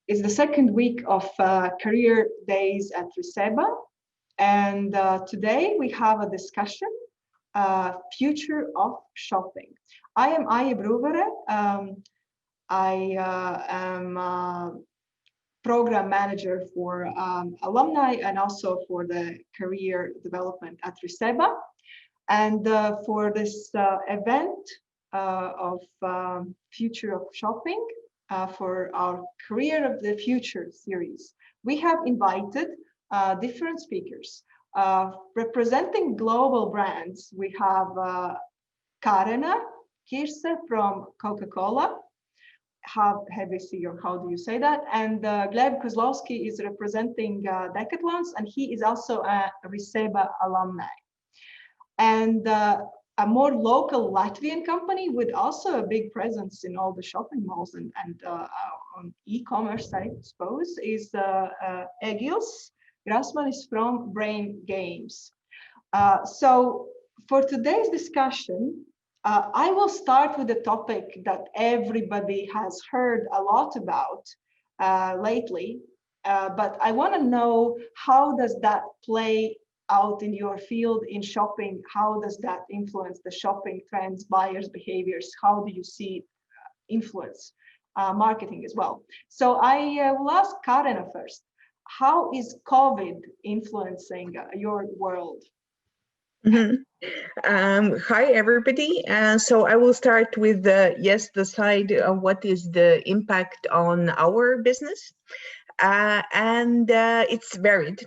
It's the second week of career days at RISEBA. And today we have a discussion, future of shopping. I am Aje Bruvere. I am program manager for alumni and also for the career development at RISEBA. And for this event of future of shopping, for our Career of the Future series, we have invited different speakers. Representing global brands, we have Karena, Kirse from Coca-Cola, how do you say that? And Glebs Kozlovskis is representing Decathlon, and he is also a RISEBA alumni. And a more local Latvian company with also a big presence in all the shopping malls and on e-commerce, I suppose, is Egils, Grasmanis from Brain Games. So for today's discussion, I will start with a topic that everybody has heard a lot about lately, but I want to know, how does that play out in your field in shopping? How does that influence the shopping trends, buyers' behaviors? How do you see influence marketing as well? So I will ask Karena first. How is COVID influencing your world? Hi, everybody. So I will start with the side of what is the impact on our business. And it's varied.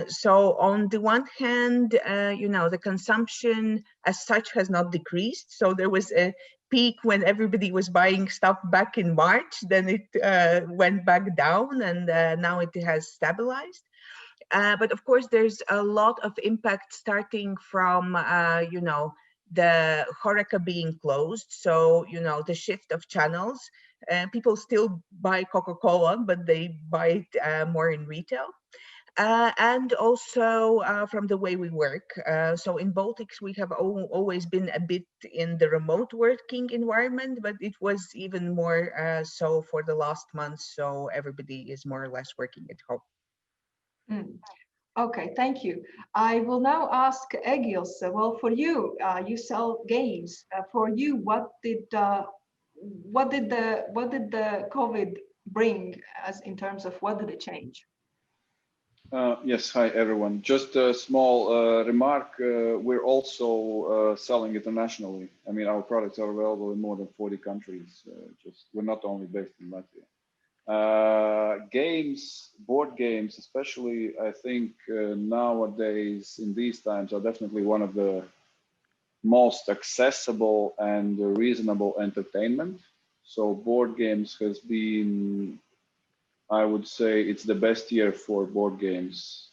So on the one hand, the consumption as such has not decreased. So there was a peak when everybody was buying stuff back in March, then it went back down, and now it has stabilized. But of course, there's a lot of impact starting from, the HoReCa being closed. So, the shift of channels. People still buy Coca-Cola, but they buy it more in retail. And also from the way we work. So in Baltics, we have always been a bit in the remote working environment, but it was even more so for the last month. So everybody is more or less working at home. Okay, thank you. I will now ask Egils. Well, for you, you sell games. For you, what did the COVID bring as in terms of what did it change? Yes, hi everyone. Just a small remark. We're also selling internationally. I mean, our products are available in more than 40 countries. We're not only based in Latvia. Games, board games, especially, I think nowadays in these times are definitely one of the most accessible and reasonable entertainment. So board games has been, I would say, it's the best year for board games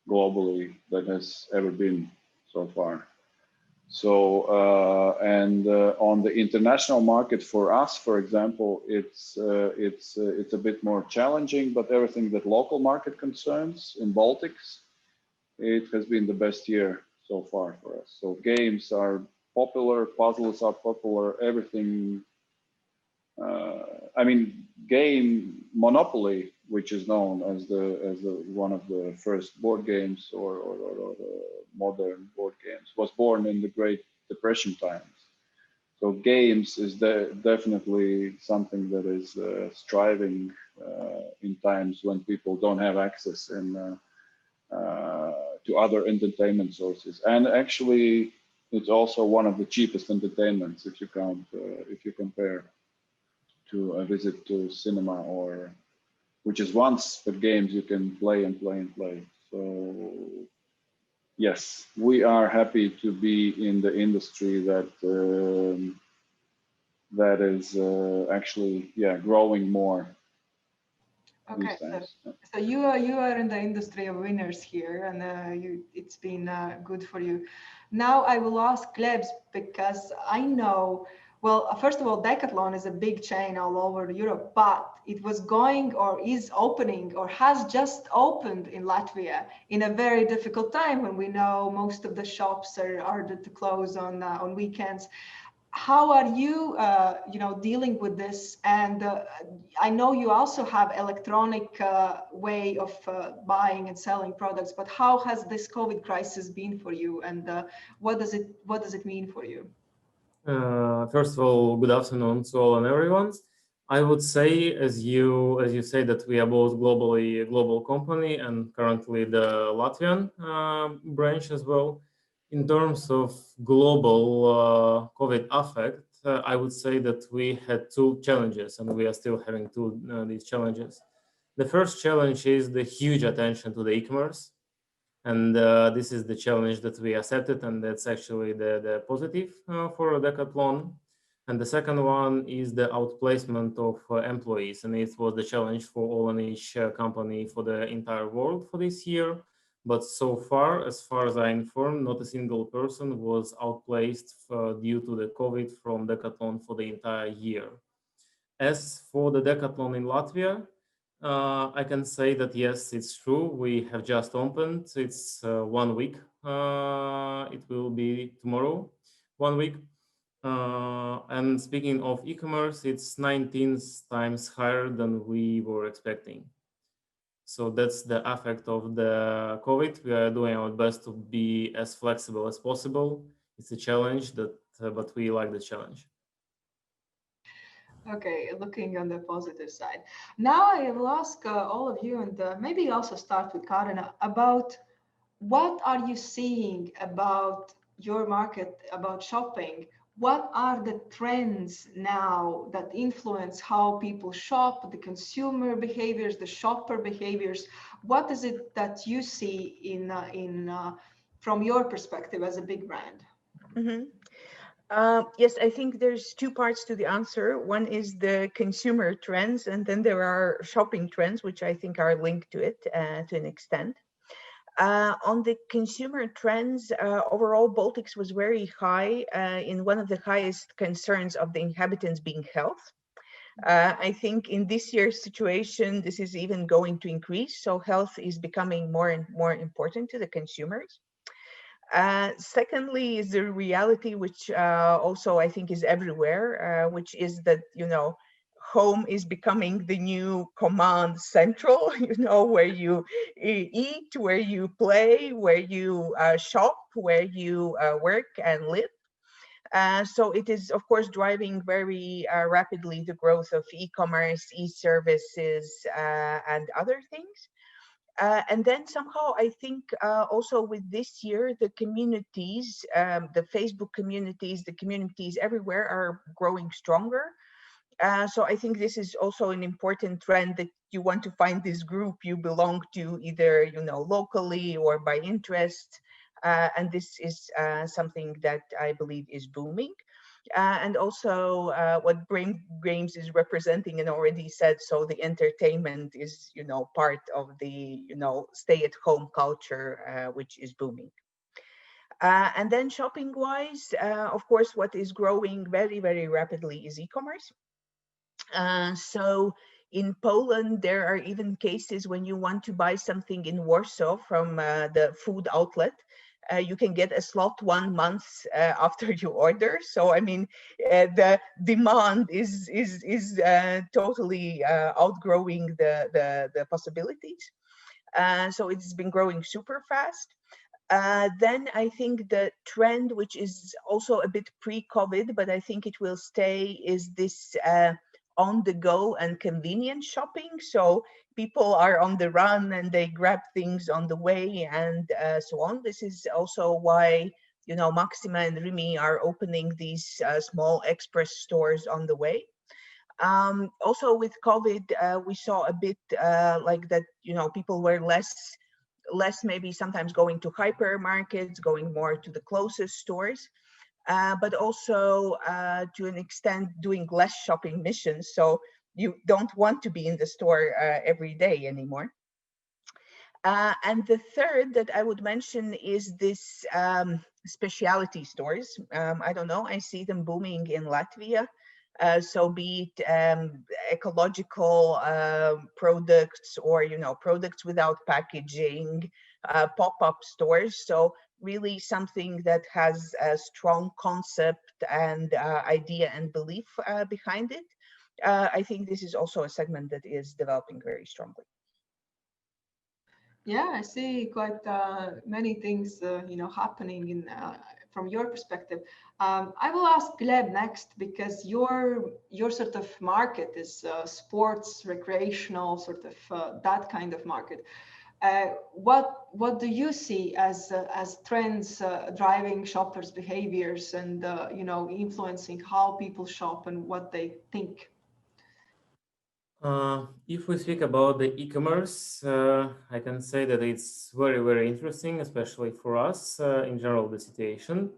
globally that has ever been so far. So on the international market for us, for example, it's a bit more challenging. But everything that local market concerns in Baltics, it has been the best year so far for us. So games are popular, puzzles are popular, everything. I mean, game Monopoly, which is known as the one of the first board games or the modern board games, was born in the Great Depression times. So games is definitely something that is striving in times when people don't have access to other entertainment sources. And actually, it's also one of the cheapest entertainments if you compare to a visit to cinema, or which is once, but games you can play and play and play. So yes, we are happy to be in the industry that is actually growing more. Okay, so you are in the industry of winners here, and it's been good for you. Now I will ask Glebs, because I know. Well, first of all, Decathlon is a big chain all over Europe, but it was going or is opening or has just opened in Latvia in a very difficult time when we know most of the shops are to close on weekends. how are you, dealing with this? And I know you also have electronic way of buying and selling products, but how has this COVID crisis been for you, and what does it mean for you? First of all, good afternoon to all and everyone. I would say, as you say, that we are both globally a global company and currently the Latvian branch as well. In terms of global COVID effect, I would say that we had two challenges, and we are still having these challenges. The first challenge is the huge attention to the e-commerce, and this is the challenge that we accepted, and that's actually the positive for Decathlon. And the second one is the outplacement of employees, and it was the challenge for all and each company for the entire world for this year. But so far as I'm informed, not a single person was outplaced due to the COVID from Decathlon for the entire year. As for the Decathlon in Latvia, I can say that yes, it's true. We have just opened. It's 1 week. It will be tomorrow, 1 week. And speaking of e-commerce, it's 19 times higher than we were expecting. So that's the effect of the COVID. We are doing our best to be as flexible as possible. It's a challenge, but we like the challenge. Okay, looking on the positive side. Now I will ask all of you, and maybe also start with Karena, about what are you seeing about your market, about shopping? What are the trends now that influence how people shop, the consumer behaviors, the shopper behaviors? What is it that you see from your perspective as a big brand? Mm-hmm. Yes, I think there's two parts to the answer. One is the consumer trends, and then there are shopping trends, which I think are linked to it to an extent. On the consumer trends, overall, Baltics was very high in one of the highest concerns of the inhabitants being health. I think in this year's situation, this is even going to increase. So health is becoming more and more important to the consumers. Secondly is the reality, which also I think is everywhere, which is that, home is becoming the new command central, where you eat, where you play, where you shop, where you work and live. So it is, of course, driving very rapidly the growth of e-commerce, e-services, and other things. And then somehow I think also with this year, the communities, the Facebook communities, the communities everywhere are growing stronger. So I think this is also an important trend, that you want to find this group you belong to, either locally or by interest. And this is something that I believe is booming. And also what Grames is representing and already said, so the entertainment is, part of the, stay-at-home culture, which is booming. And then shopping-wise, of course, what is growing very, very rapidly is e-commerce. So in Poland, there are even cases when you want to buy something in Warsaw from the food outlet, you can get a slot 1 month after you order. So I mean, the demand is totally outgrowing the possibilities. So it's been growing super fast. Then I think the trend, which is also a bit pre-COVID, but I think it will stay, is this on the go and convenient shopping. So people are on the run and they grab things on the way and so on. This is also why, Maxima and Rimi are opening these small express stores on the way. Also with COVID, we saw a bit like that, people were less maybe sometimes going to hypermarkets, going more to the closest stores. But also to an extent doing less shopping missions. So you don't want to be in the store every day anymore. And the third that I would mention is this specialty stores. I don't know, I see them booming in Latvia. So be it ecological products or, products without packaging, pop-up stores. So really something that has a strong concept and idea and belief behind it, I think this is also a segment that is developing very strongly. Yeah, I see quite many things, happening in from your perspective. I will ask Gleb next because your sort of market is sports, recreational, sort of that kind of market. What do you see as trends driving shoppers' behaviors and influencing how people shop and what they think? If we speak about the e-commerce, I can say that it's very, very interesting, especially for us in general, the situation.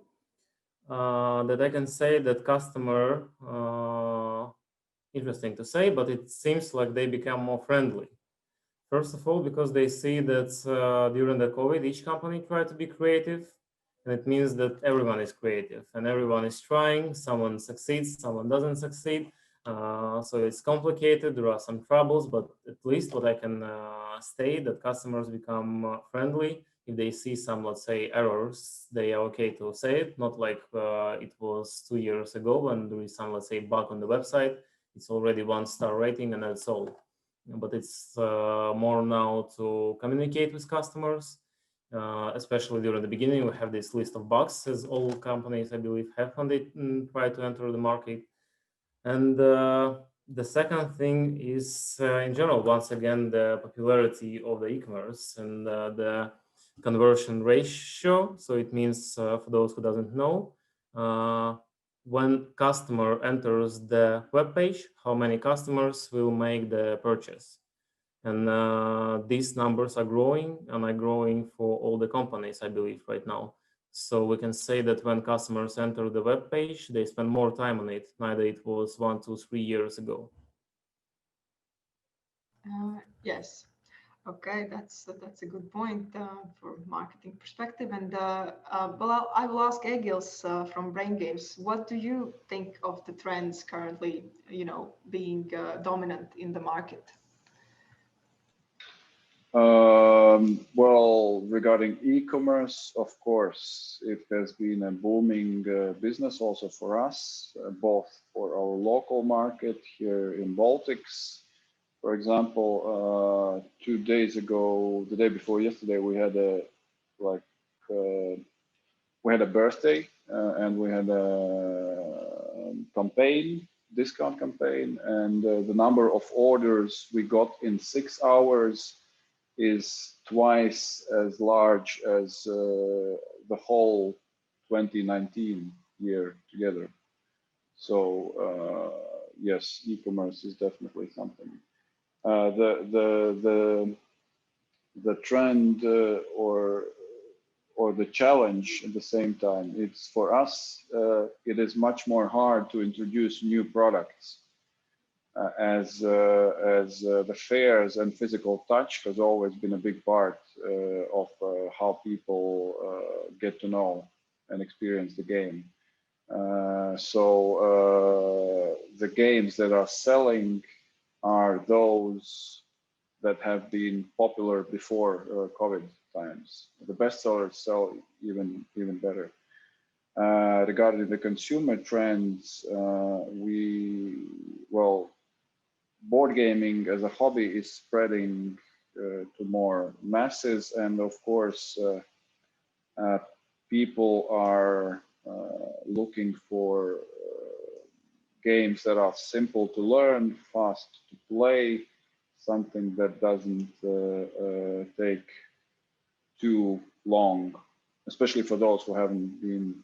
That I can say that customer, interesting to say, but it seems like they become more friendly. First of all, because they see that during the COVID, each company tried to be creative, and it means that everyone is creative and everyone is trying. Someone succeeds, someone doesn't succeed. So it's complicated. There are some troubles, but at least what I can state that customers become friendly. If they see some, let's say, errors, they are okay to say it. Not like it was 2 years ago when there is some, let's say, bug on the website. It's already 1-star rating and that's all. But it's more now to communicate with customers, especially during the beginning. We have this list of bugs, as all companies, I believe, have when they try to enter the market. And the second thing is, in general, once again, the popularity of the e-commerce and the conversion ratio. So it means, for those who doesn't know, when customer enters the web page, how many customers will make the purchase. And these numbers are growing and are growing for all the companies, I believe, right now. So we can say that when customers enter the web page, they spend more time on it. Neither it was 1, 2, 3 years ago. Yes. Okay, that's a good point for marketing perspective. And well, I will ask Egils from Brain Games. What do you think of the trends currently, being dominant in the market? Well, regarding e-commerce, of course, it has been a booming business also for us, both for our local market here in Baltics. For example, 2 days ago, the day before yesterday, we had a birthday and we had a discount campaign, and the number of orders we got in 6 hours is twice as large as the whole 2019 year together. So yes, e-commerce is definitely something. The trend or the challenge at the same time, it's for us, it is much more hard to introduce new products as the fairs and physical touch has always been a big part of how people get to know and experience the game. So the games that are selling are those that have been popular before COVID times. The best sellers sell even better. Regarding the consumer trends, board gaming as a hobby is spreading to more masses, and of course, people are looking for games that are simple to learn, fast to play, something that doesn't take too long, especially for those who haven't been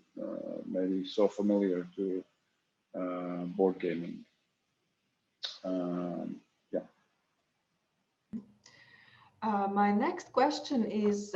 maybe so familiar to board gaming. Yeah. My next question is,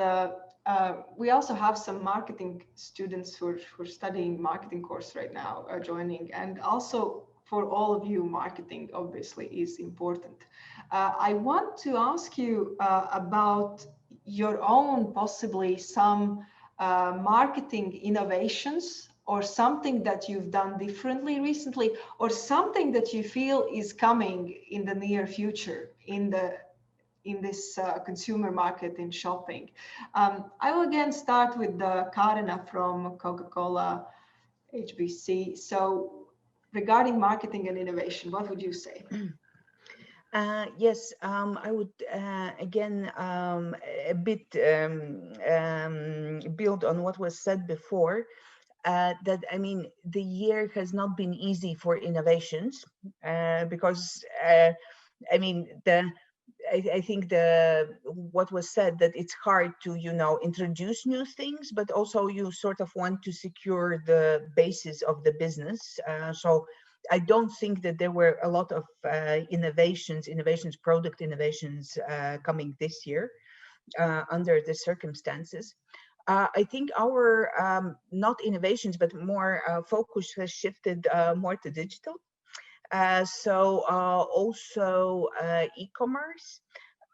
we also have some marketing students who are studying marketing course right now are joining, and also for all of you, marketing obviously is important. I want to ask you about your own, possibly some marketing innovations or something that you've done differently recently, or something that you feel is coming in the near future in the in this consumer market in shopping. I will again start with the Karena from Coca-Cola HBC. So regarding marketing and innovation, what would you say? Yes, I would again a bit build on what was said before. That I mean, the year has not been easy for innovations because I mean I think what was said, that it's hard to introduce new things, but also you sort of want to secure the basis of the business. So I don't think that there were a lot of product innovations coming this year under the circumstances. I think our not innovations, but more focus has shifted more to digital. Also e-commerce,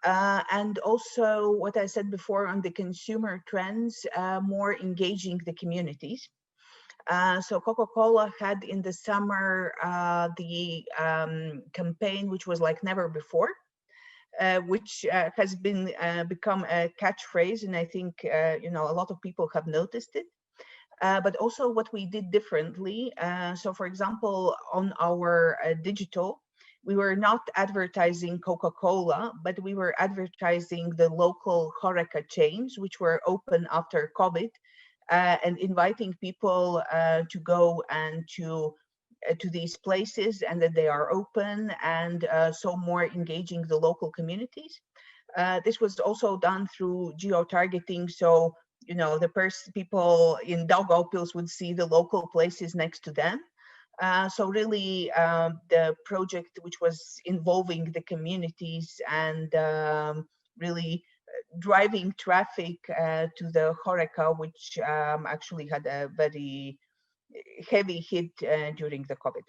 and also what I said before on the consumer trends, more engaging the communities. So Coca-Cola had in the summer the campaign, which was like never before, which has been become a catchphrase, and I think a lot of people have noticed it. But also what we did differently. So for example, on our digital, we were not advertising Coca-Cola, but we were advertising the local HoReCa chains, which were open after COVID, and inviting people to go and to these places, and that they are open, and so more engaging the local communities. This was also done through geo-targeting, so the people in Daugavpils would see the local places next to them. So really the project, which was involving the communities and really driving traffic to the HoReCa, which actually had a very heavy hit during the COVID.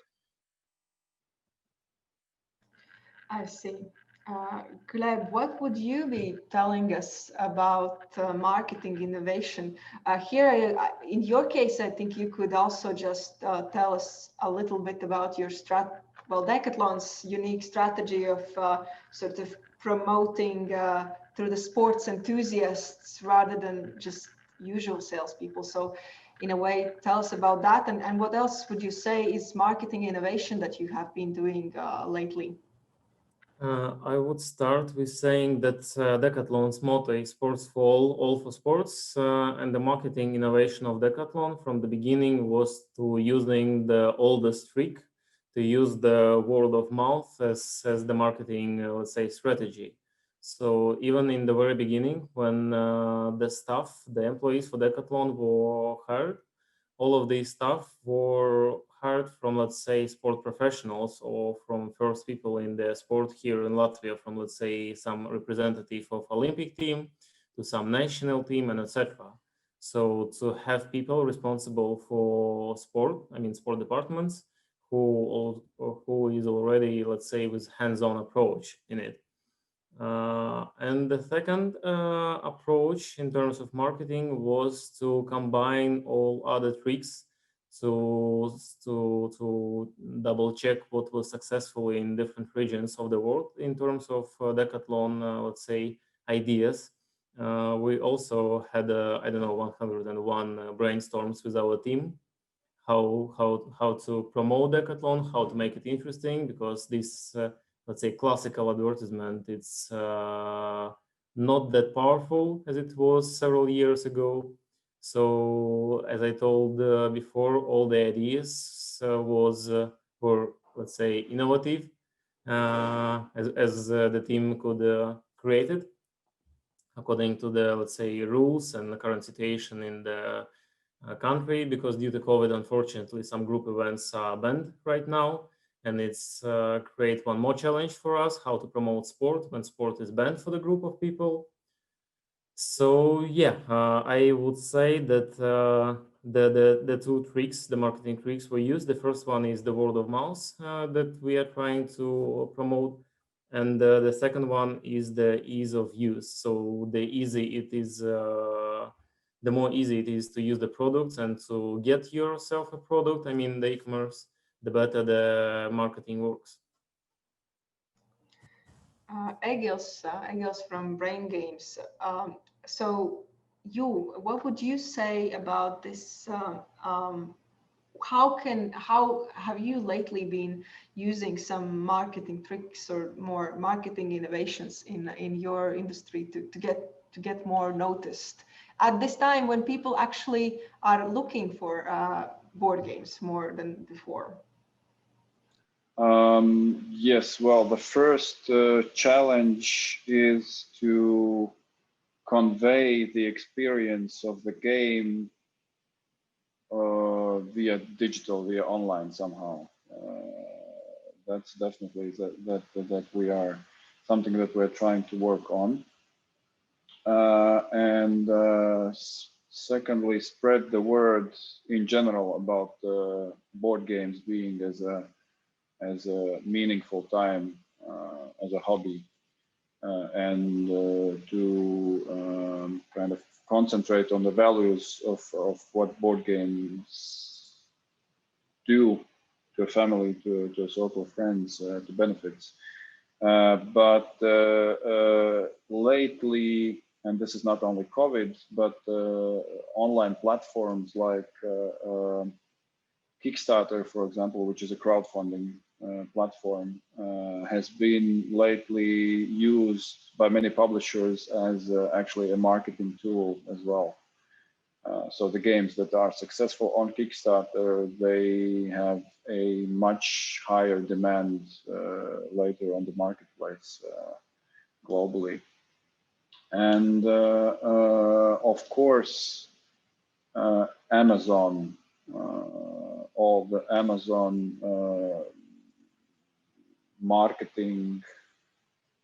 I see. Gleb, what would you be telling us about marketing innovation? Here, in your case, I think you could also just tell us a little bit about your Decathlon's unique strategy of sort of promoting through the sports enthusiasts rather than just usual salespeople. So in a way, tell us about that. And what else would you say is marketing innovation that you have been doing lately? I would start with saying that Decathlon's motto is sports for all for sports. And the marketing innovation of Decathlon from the beginning was to using the oldest trick, to use the word of mouth as the marketing, let's say, strategy. So even in the very beginning, when the employees for Decathlon were hired, all of these staff were hired from, let's say, sport professionals, or from first people in the sport here in Latvia, from, let's say, some representative of Olympic team to some national team, and etc. So to have people responsible for sport, I mean sport departments, who is already, let's say, with hands-on approach in it. And the second approach in terms of marketing was to combine all other tricks to double check what was successful in different regions of the world in terms of Decathlon, let's say, ideas. We also had, I don't know, 101 brainstorms with our team, how to promote Decathlon, how to make it interesting, because this let's say classical advertisement, it's not that powerful as it was several years ago. So as I told before, all the ideas were, let's say, innovative as the team could create it according to the, let's say, rules and the current situation in the country, because due to COVID, unfortunately, some group events are banned right now. And it's create one more challenge for us, how to promote sport when sport is banned for the group of people. So yeah, I would say that the two tricks, the marketing tricks we use, the first one is the word of mouth that we are trying to promote. And the second one is the ease of use. So the more easy it is to use the products and to get yourself a product, I mean, the e-commerce, the better the marketing works. Egils from Brain Games. So what would you say about this? How have you lately been using some marketing tricks or more marketing innovations in your industry to get more noticed at this time when people actually are looking for board games more than before? Yes, well, the first challenge is to convey the experience of the game via digital, via online somehow. That's definitely that we are something that we're trying to work on. Secondly, spread the word in general about board games being as a meaningful time, as a hobby, and to kind of concentrate on the values of what board games do to a family, to a circle of friends, to benefits. But lately, and this is not only COVID, but online platforms like Kickstarter, for example, which is a crowdfunding platform, has been lately used by many publishers as actually a marketing tool as well. So the games that are successful on Kickstarter, they have a much higher demand later on the marketplace globally. And of course, Amazon, all the Amazon marketing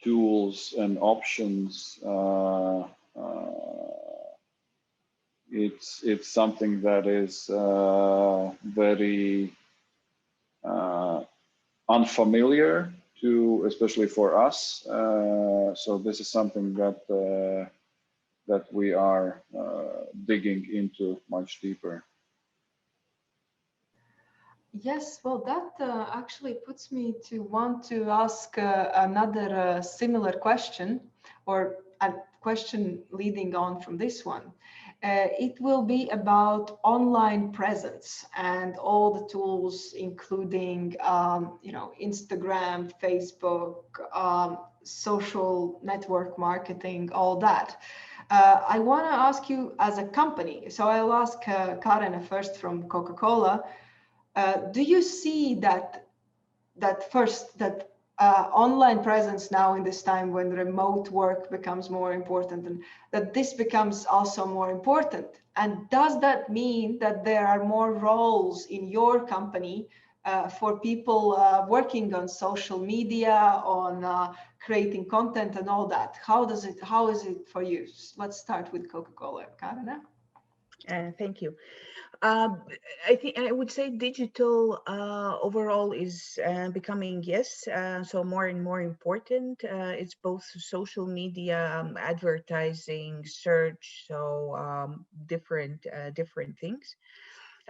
tools and options, it's something that is very unfamiliar to, especially for us. So this is something that that we are digging into much deeper. Yes, well, that actually puts me to want to ask another similar question, or a question leading on from this one. It will be about online presence and all the tools, including, Instagram, Facebook, social network marketing, all that. I want to ask you as a company, so I'll ask Karena first from Coca-Cola. Do you see that online presence now in this time when remote work becomes more important, and that this becomes also more important? And does that mean that there are more roles in your company for people working on social media, on creating content and all that? How is it for you? Let's start with Coca-Cola. Karena? Thank you. I think I would say digital overall is becoming, yes, so more and more important. It's both social media, advertising, search, so different things.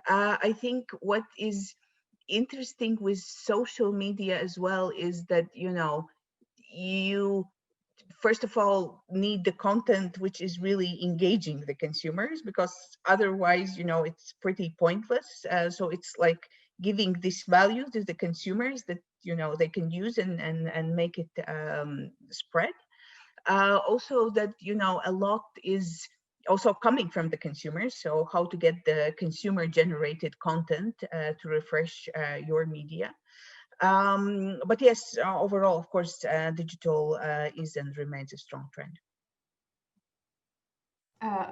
I think what is interesting with social media as well is that, you first of all need the content which is really engaging the consumers, because otherwise it's pretty pointless. So it's like giving this value to the consumers that they can use and make it spread. Also that a lot is also coming from the consumers, so how to get the consumer generated content to refresh your media. But yes, overall, of course, digital is and remains a strong trend.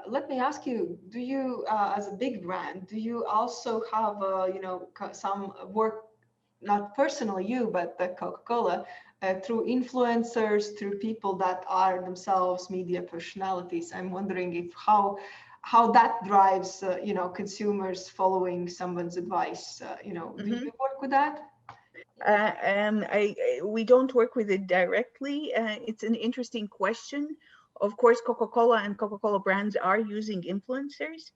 Let me ask you, do you, as a big brand, do you also have, some work, not personally you, but the Coca-Cola, through influencers, through people that are themselves media personalities? I'm wondering if how that drives, consumers following someone's advice. Do you work with that? We don't work with it directly. It's an interesting question. Of course, Coca-Cola and Coca-Cola brands are using influencers.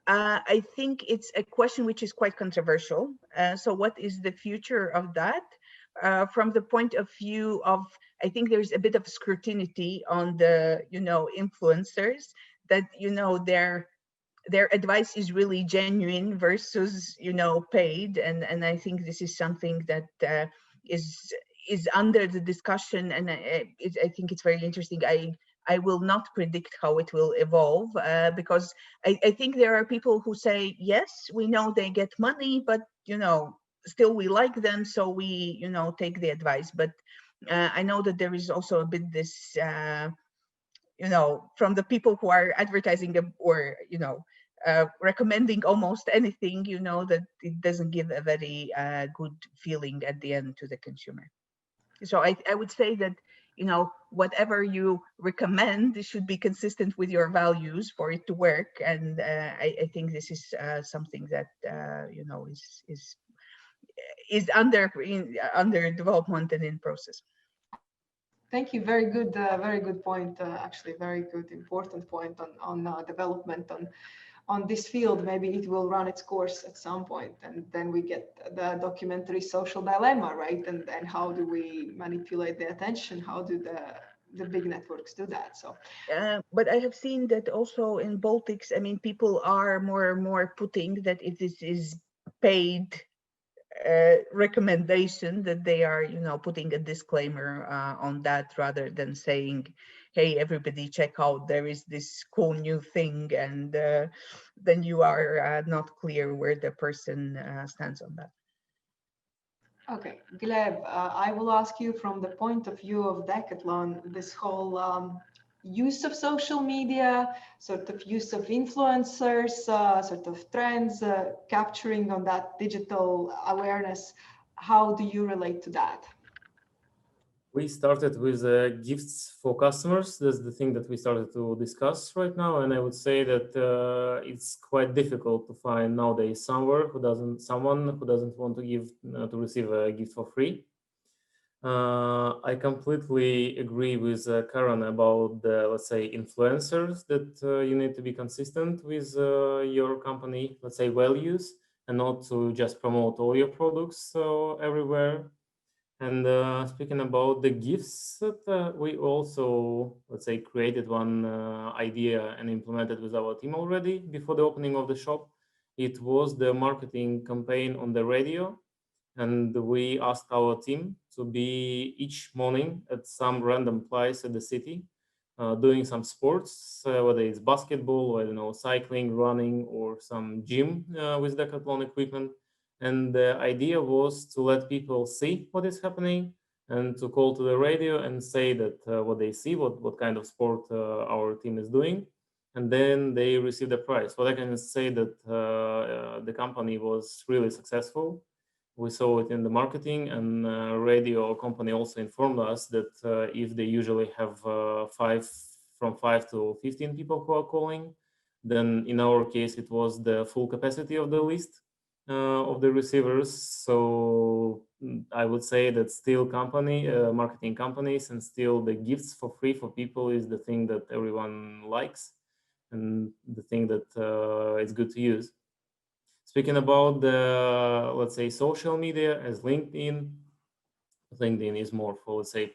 I think it's a question which is quite controversial. So what is the future of that? from the point of view of, I think there's a bit of scrutiny on the, influencers, that, their advice is really genuine versus, paid. And I think this is something that is under the discussion, and I think it's very interesting. I will not predict how it will evolve, because I think there are people who say, yes, we know they get money, but, still we like them, so we, take the advice. But I know that there is also a bit this, from the people who are advertising or, recommending almost anything, that it doesn't give a very good feeling at the end to the consumer. So I would say that, whatever you recommend should be consistent with your values for it to work. And I think this is something that, is under development and in process. Thank you. Very good point. Actually, very good, important point on development on this field. Maybe it will run its course at some point, and then we get the documentary Social Dilemma, right? And how do we manipulate the attention? How do the big networks do that? So, but I have seen that also in Baltics. I mean, people are more and more putting that it is paid recommendation, that they are, putting a disclaimer on that, rather than saying, hey, everybody check out, there is this cool new thing, and then you are not clear where the person stands on that. Okay, Gleb, I will ask you from the point of view of Decathlon, this whole use of social media, sort of use of influencers, sort of trends, capturing on that digital awareness. How do you relate to that? We started with gifts for customers. That's the thing that we started to discuss right now, and I would say that it's quite difficult to find nowadays someone who doesn't want to give to receive a gift for free. I completely agree with Karena about the, let's say, influencers, that you need to be consistent with your company, let's say, values, and not to just promote all your products everywhere. And speaking about the gifts, we also, let's say, created one idea and implemented with our team already before the opening of the shop. It was the marketing campaign on the radio. And we asked our team to be each morning at some random place at the city, doing some sports, whether it's basketball, or, I don't know, cycling, running, or some gym with Decathlon equipment. And the idea was to let people see what is happening, and to call to the radio and say that what they see, what kind of sport our team is doing, and then they receive the prize. What I can say that the company was really successful. We saw it in the marketing, and radio company also informed us that if they usually have from 5 to 15 people who are calling, then in our case it was the full capacity of the list of the receivers. So I would say that still marketing companies, and still the gifts for free for people is the thing that everyone likes, and the thing that is good to use. Speaking about the, let's say, social media as LinkedIn is more for, let's say,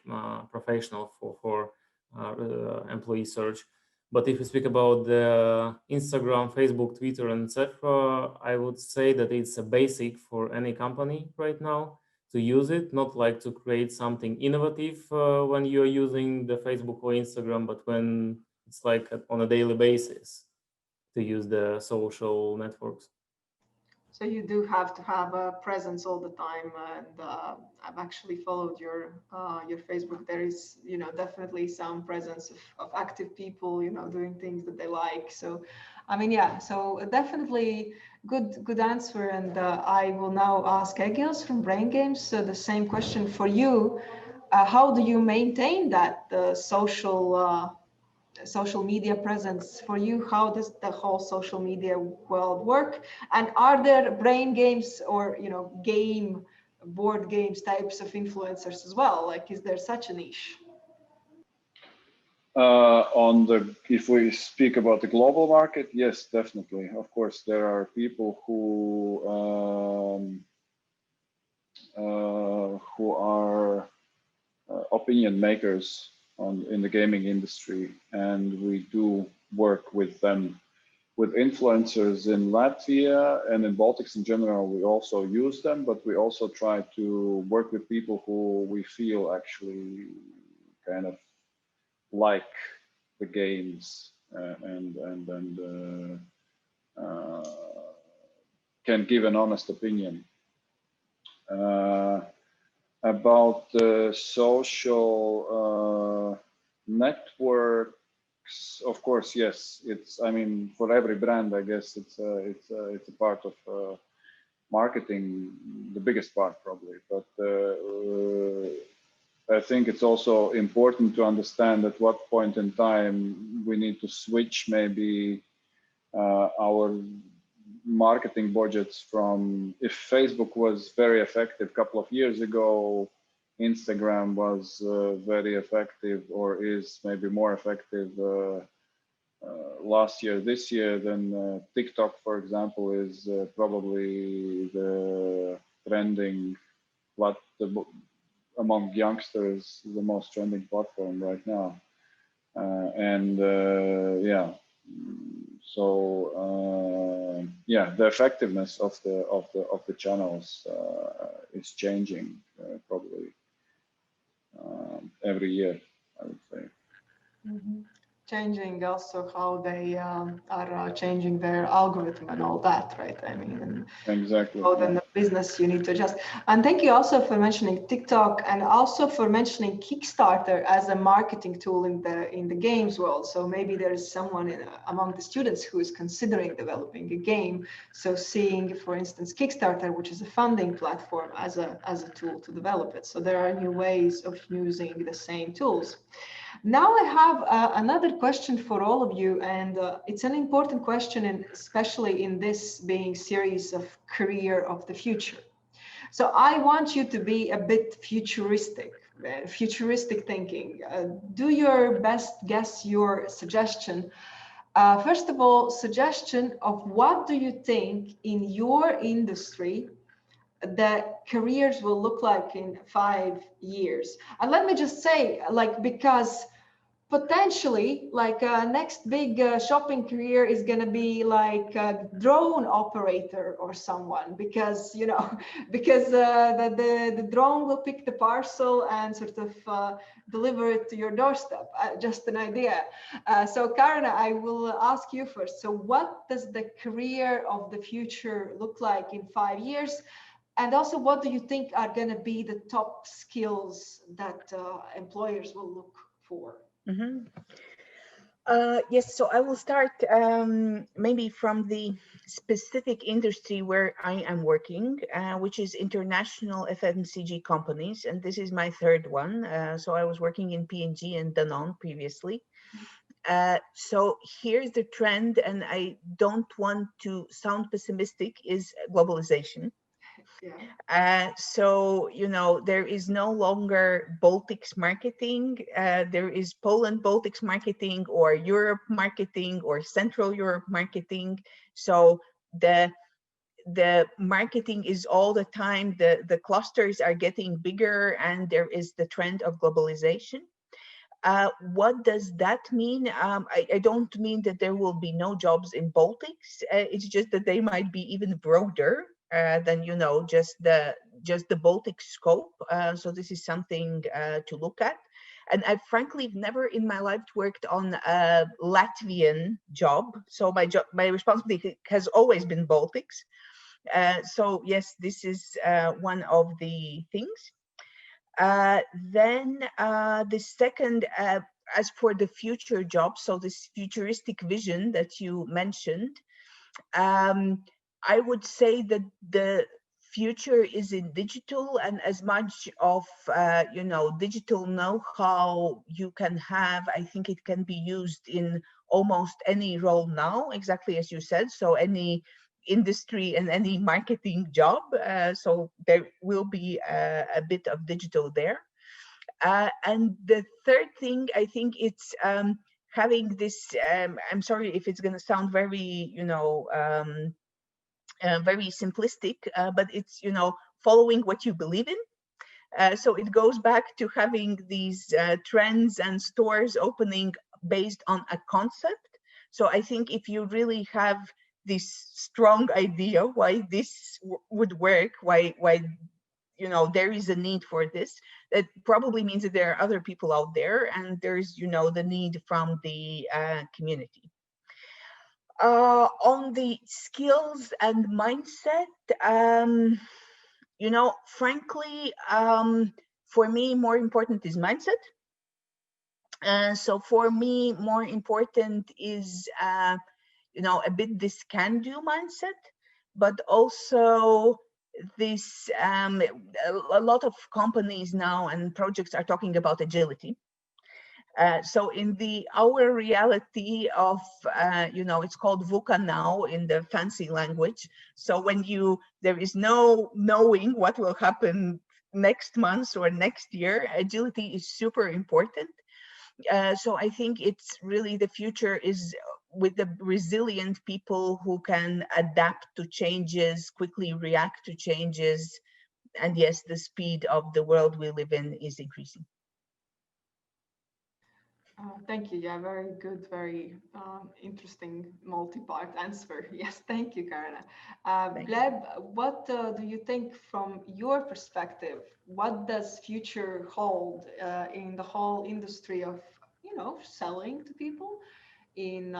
professional for employee search. But if we speak about the Instagram, Facebook, Twitter, and etc., I would say that it's a basic for any company right now to use it, not like to create something innovative when you're using the Facebook or Instagram, but when it's like on a daily basis to use the social networks. So you do have to have a presence all the time, and I've actually followed your Facebook. There is, definitely some presence of active people, doing things that they like. So, I mean, yeah. So definitely good answer. And I will now ask Egils from Brain Games. So the same question for you. How do you maintain that social media presence for you? How does the whole social media world work? And are there brain games or board games types of influencers as well? Like, is there such a niche? If we speak about the global market, yes, definitely. Of course, there are people who who are opinion makers in the gaming industry, and we do work with them, with influencers in Latvia and in Baltics in general. We also use them, but we also try to work with people who we feel actually kind of like the games and can give an honest opinion. About social networks, of course, yes. It's, I mean, for every brand, I guess it's a part of marketing, the biggest part probably. But I think it's also important to understand at what point in time we need to switch maybe our marketing budgets from, if Facebook was very effective a couple of years ago, Instagram was very effective, or is maybe more effective last year, this year, then TikTok, for example, is probably the trending, among youngsters, the most trending platform right now. Yeah. So yeah, the effectiveness of the channels is changing probably every year, I would say. Mm-hmm. Changing also how they are changing their algorithm and all that, right? I mean, exactly. So then the business you need to adjust. And thank you also for mentioning TikTok, and also for mentioning Kickstarter as a marketing tool in the games world. So maybe there is someone among the students who is considering developing a game. So seeing, for instance, Kickstarter, which is a funding platform, as a tool to develop it. So there are new ways of using the same tools. Now I have another question for all of you, and it's an important question, and especially in this being series of career of the future. So I want you to be a bit futuristic thinking. Do your best, guess your suggestion. First of all, suggestion of what do you think in your industry the careers will look like in 5 years. And let me just say, like, because potentially, like, next big shopping career is going to be like a drone operator or someone, because, you know, because the drone will pick the parcel and sort of deliver it to your doorstep. Just an idea. So Karena, I will ask you first. So what does the career of the future look like in 5 years? And also, what do you think are going to be the top skills that employers will look for? Mm-hmm. Yes, so I will start maybe from the specific industry where I am working, which is international FMCG companies. And this is my third one. So I was working in P&G and Danone previously. So here's the trend, and I don't want to sound pessimistic, is globalization. Yeah. So, you know, there is no longer Baltics marketing. There is Poland Baltics marketing, or Europe marketing, or Central Europe marketing. So the marketing is all the time, the clusters are getting bigger, and there is the trend of globalization. What does that mean? I don't mean that there will be no jobs in Baltics. It's just that they might be even broader than, you know, just the Baltic scope. So this is something to look at. And I frankly never in my life worked on a Latvian job. So my responsibility has always been Baltics. So yes, this is one of the things. Then the second, as for the future jobs, so this futuristic vision that you mentioned, I would say that the future is in digital, and as much of you know, digital know-how you can have, I think it can be used in almost any role now, exactly as you said. So any industry and any marketing job. So there will be a bit of digital there. And the third thing, I think it's having this, I'm sorry if it's going to sound very, you know, very simplistic, but it's, you know, following what you believe in. So it goes back to having these trends and stores opening based on a concept. So I think if you really have this strong idea why this would work, why there is a need for this, that probably means that there are other people out there, and there's the need from the community. On the skills and mindset, frankly, for me, more important is mindset. So for me, more important is, a bit this can-do mindset, but also this, a lot of companies now and projects are talking about agility. So in our reality of, it's called VUCA now in the fancy language. So when there is no knowing what will happen next month or next year, agility is super important. So I think it's really the future is with the resilient people who can adapt to changes, quickly react to changes. And yes, the speed of the world we live in is increasing. Thank you. Yeah, very good, very interesting multi-part answer. Yes, thank you, Karena. Gleb, what do you think from your perspective? What does future hold in the whole industry of, selling to people in,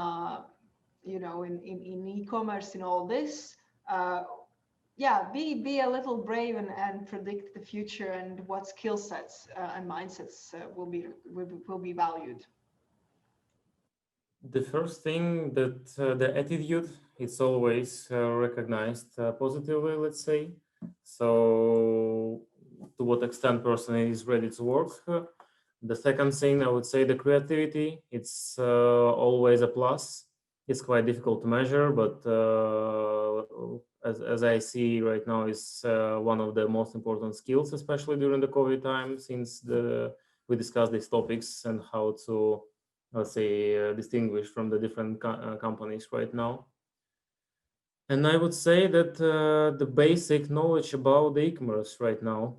in e-commerce and all this? Yeah, be a little brave and predict the future and what skill sets and mindsets will be valued. The first thing that the attitude, it's always recognized positively, let's say. So to what extent person is ready to work. The second thing, I would say the creativity, it's always a plus. It's quite difficult to measure, but as I see right now, is one of the most important skills, especially during the COVID time, since we discussed these topics and how to, let's say, distinguish from the different companies right now. And I would say that the basic knowledge about the e-commerce right now,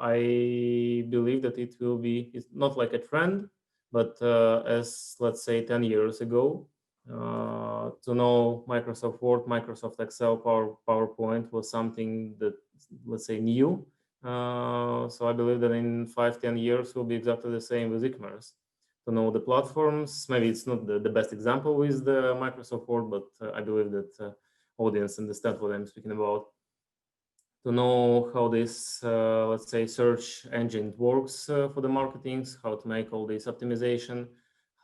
I believe that it will be, it's not like a trend, but as let's say 10 years ago, to know Microsoft Word, Microsoft Excel, PowerPoint was something that, let's say, new. So I believe that in 5-10 years will be exactly the same with e-commerce. To know the platforms, maybe it's not the best example with the Microsoft Word, but I believe that audience understand what I'm speaking about. To know how this, let's say, search engine works for the marketings, how to make all this optimization,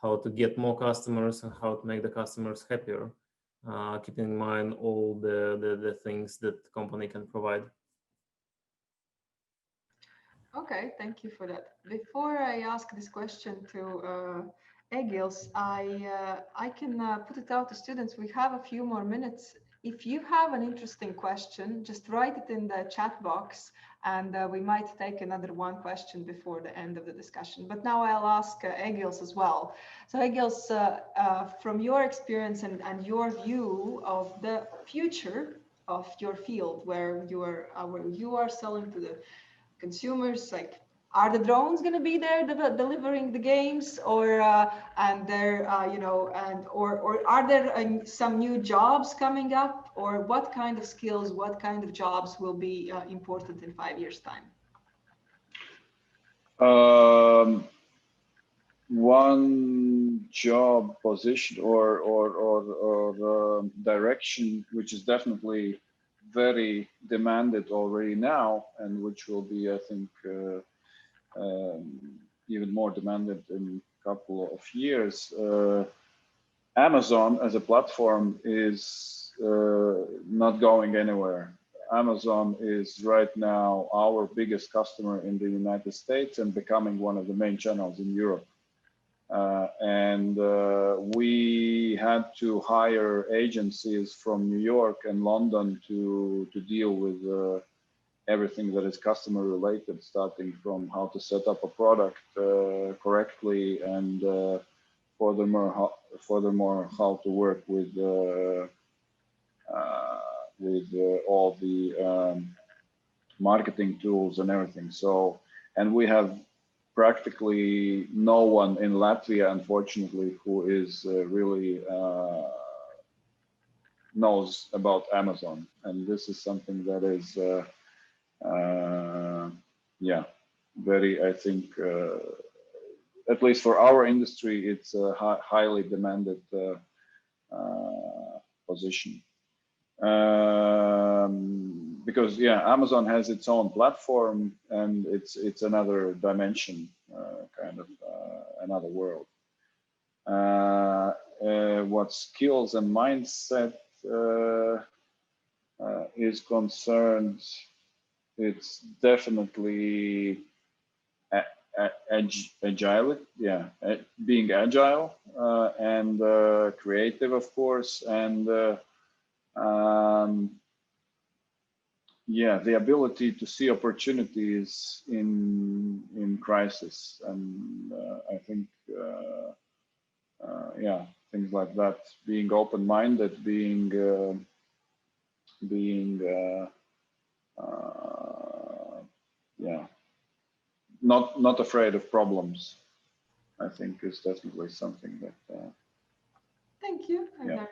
how to get more customers, and how to make the customers happier, keeping in mind all the things that the company can provide. Okay, thank you for that. Before I ask this question to Egils, I can put it out to students. We have a few more minutes. If you have an interesting question, just write it in the chat box, and we might take another one question before the end of the discussion. But now I'll ask Egils as well. So Egils, from your experience and your view of the future of your field, where you are selling to the consumers, like, are the drones going to be there delivering the games, or and they're or are there some new jobs coming up, or what kind of skills, what kind of jobs will be important in 5 years' time? One job position or direction which is definitely very demanded already now, and which will be, I think, even more demanded in a couple of years. Amazon as a platform is not going anywhere. Amazon is right now our biggest customer in the United States and becoming one of the main channels in Europe. And we had to hire agencies from New York and London to deal with everything that is customer related, starting from how to set up a product correctly, and furthermore how to work with all the marketing tools and everything. So, and we have practically no one in Latvia, unfortunately, who is really knows about Amazon. And this is something that is, yeah, very, I think, at least for our industry, it's a highly demanded position. Because yeah, Amazon has its own platform, and it's another dimension, kind of another world. What skills and mindset is concerned, it's definitely agile, yeah, being agile and creative, of course, and yeah, the ability to see opportunities in crisis, and I think yeah, things like that. Being open-minded, being yeah, not afraid of problems, I think is definitely something that. Thank you. Yeah,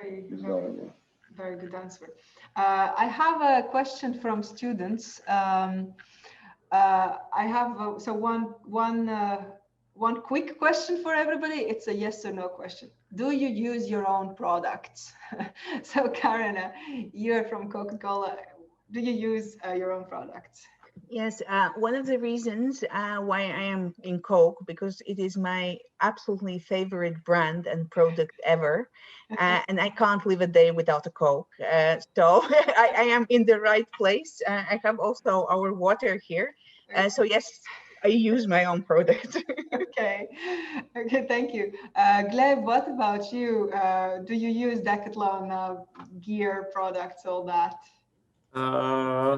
very good answer. I have a question from students. I have so one quick question for everybody. It's a yes or no question. Do you use your own products? So Karena, you're from Coca-Cola. Do you use your own products? Yes, one of the reasons why I am in Coke, because it is my absolutely favorite brand and product ever, and I can't live a day without a Coke. So I am in the right place. I have also our water here. So yes, I use my own product. Okay, thank you. Gleb, what about you? Do you use Decathlon gear, products, all that?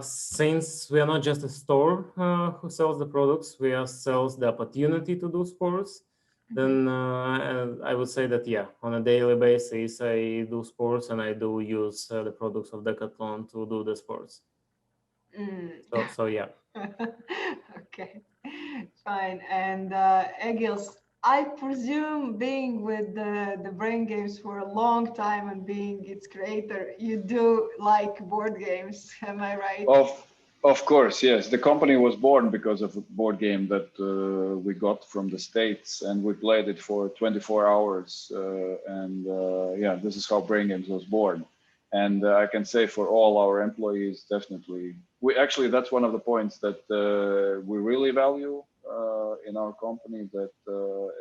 Since we are not just a store who sells the products, we are sells the opportunity to do sports. Then I would say that yeah, on a daily basis, I do sports and I do use the products of Decathlon to do the sports. So yeah. Okay, fine. And Egils, I presume being with the Brain Games for a long time and being its creator, you do like board games, am I right? Of course, yes. The company was born because of a board game that we got from the States, and we played it for 24 hours. And yeah, this is how Brain Games was born. And I can say for all our employees, definitely, that's one of the points that we really value in our company, that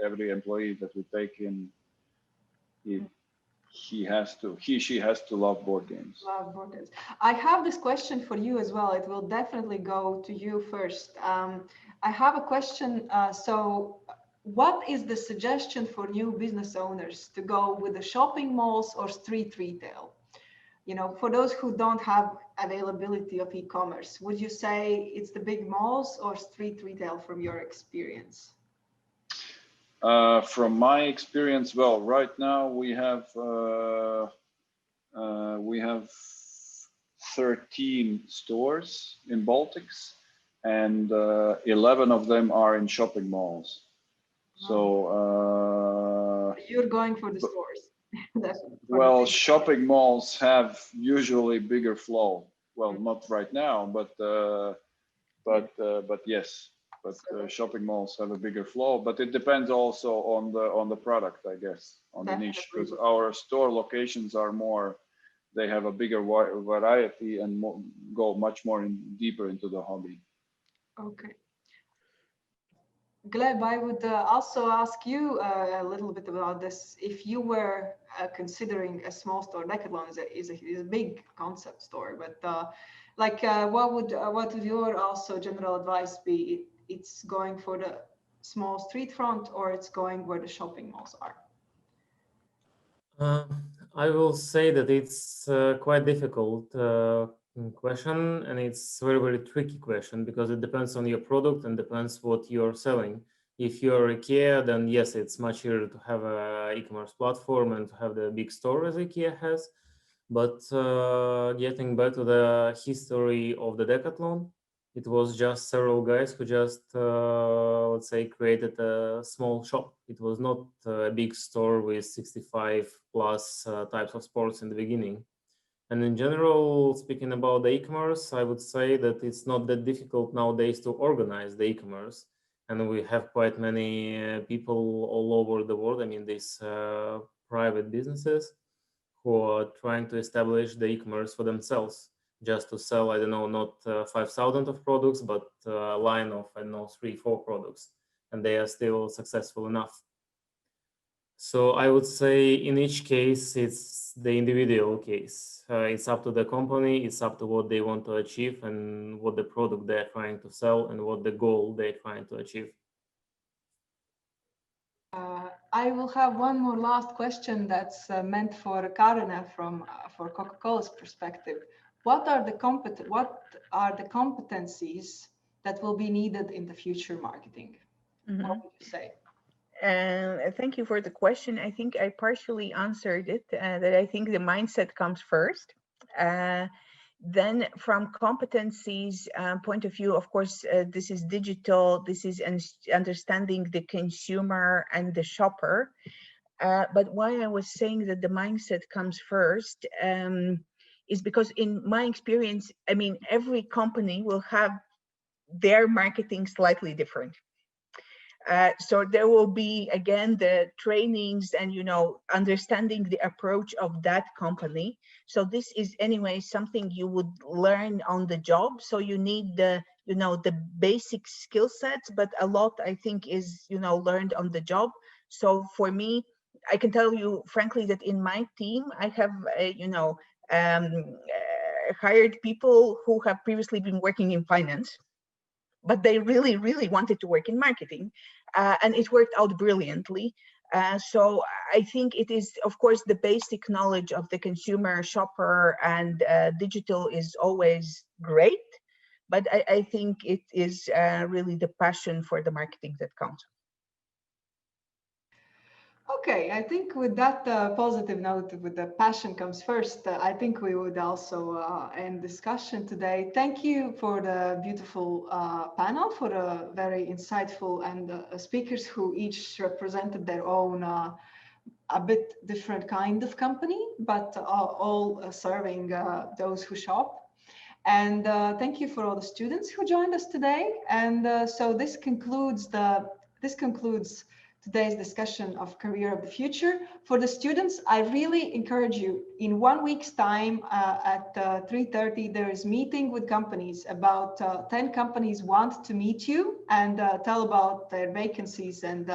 every employee that we take in, she has to love board games. Love board games. I have this question for you as well. It will definitely go to you first. I have a question. So what is the suggestion for new business owners to go with the shopping malls or street retail? You know, for those who don't have availability of e-commerce, would you say it's the big malls or street retail from your experience? From my experience, well, right now we have 13 stores in Baltics, and 11 of them are in shopping malls. So you're going for the stores. Well, shopping malls have usually bigger flow. Well, not right now, but yes. But shopping malls have a bigger flow, but it depends also on the product, I guess, on the niche, because our store locations are more, they have a bigger variety and go much more deeper into the hobby. Okay. Gleb, I would also ask you a little bit about this. If you were considering a small store, Decathlon is a big concept store, but what would your also general advice be? It's going for the small street front, or it's going where the shopping malls are? I will say that it's quite difficult question, and it's very tricky question, because it depends on your product and depends what you're selling. If you're IKEA, then yes, it's much easier to have an e-commerce platform and to have the big store as IKEA has. But getting back to the history of the Decathlon, It was just several guys who just, let's say, created a small shop. It was not a big store with 65 plus types of sports in the beginning. And in general, speaking about the e-commerce, I would say that it's not that difficult nowadays to organize the e-commerce. And we have quite many people all over the world. I mean, these private businesses who are trying to establish the e-commerce for themselves, just to sell, I don't know, not 5,000 of products, but a line of, I don't know, 3-4 products, and they are still successful enough. So I would say in each case, it's the individual case. It's up to the company, it's up to what they want to achieve and what the product they're trying to sell and what the goal they're trying to achieve. I will have one more last question that's meant for Karena from for Coca-Cola's perspective. What are the competencies that will be needed in the future marketing? Mm-hmm. What would you say? Thank you for the question. I think I partially answered it, that I think the mindset comes first. Then from competencies point of view, of course, this is digital, this is understanding the consumer and the shopper. But why I was saying that the mindset comes first is because in my experience, I mean, every company will have their marketing slightly different. So there will be, again, the trainings and, you know, understanding the approach of that company. So this is anyway something you would learn on the job. So you need the, you know, the basic skill sets, but a lot, I think, is, you know, learned on the job. So for me, I can tell you frankly that in my team, I have, you know, hired people who have previously been working in finance, but they really, really wanted to work in marketing, and it worked out brilliantly. So I think it is, of course, the basic knowledge of the consumer, shopper, and digital is always great, but I think it is really the passion for the marketing that counts. Okay, I think with that positive note, with the passion comes first, I think we would also end discussion today. Thank you for the beautiful panel, for the very insightful and speakers who each represented their own a bit different kind of company, but all serving those who shop. And thank you for all the students who joined us today. And so this concludes today's discussion of Career of the Future. For the students, I really encourage you, in 1 week's time at 3:30, there is meeting with companies. About 10 companies want to meet you and tell about their vacancies and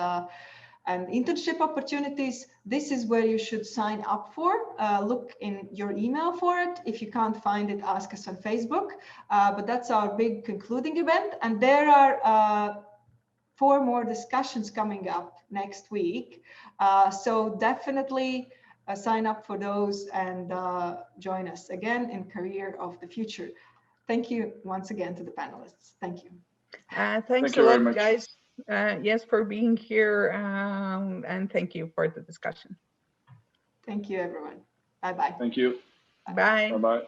internship opportunities. This is where you should sign up for. Look in your email for it. If you can't find it, ask us on Facebook. But that's our big concluding event. And there are 4 more discussions coming up next week. So definitely sign up for those and join us again in Career of the Future. Thank you once again to the panelists. Thank you. Thanks a lot, guys. Yes, for being here, and thank you for the discussion. Thank you, everyone. Bye-bye. Thank you. Bye. Bye-bye.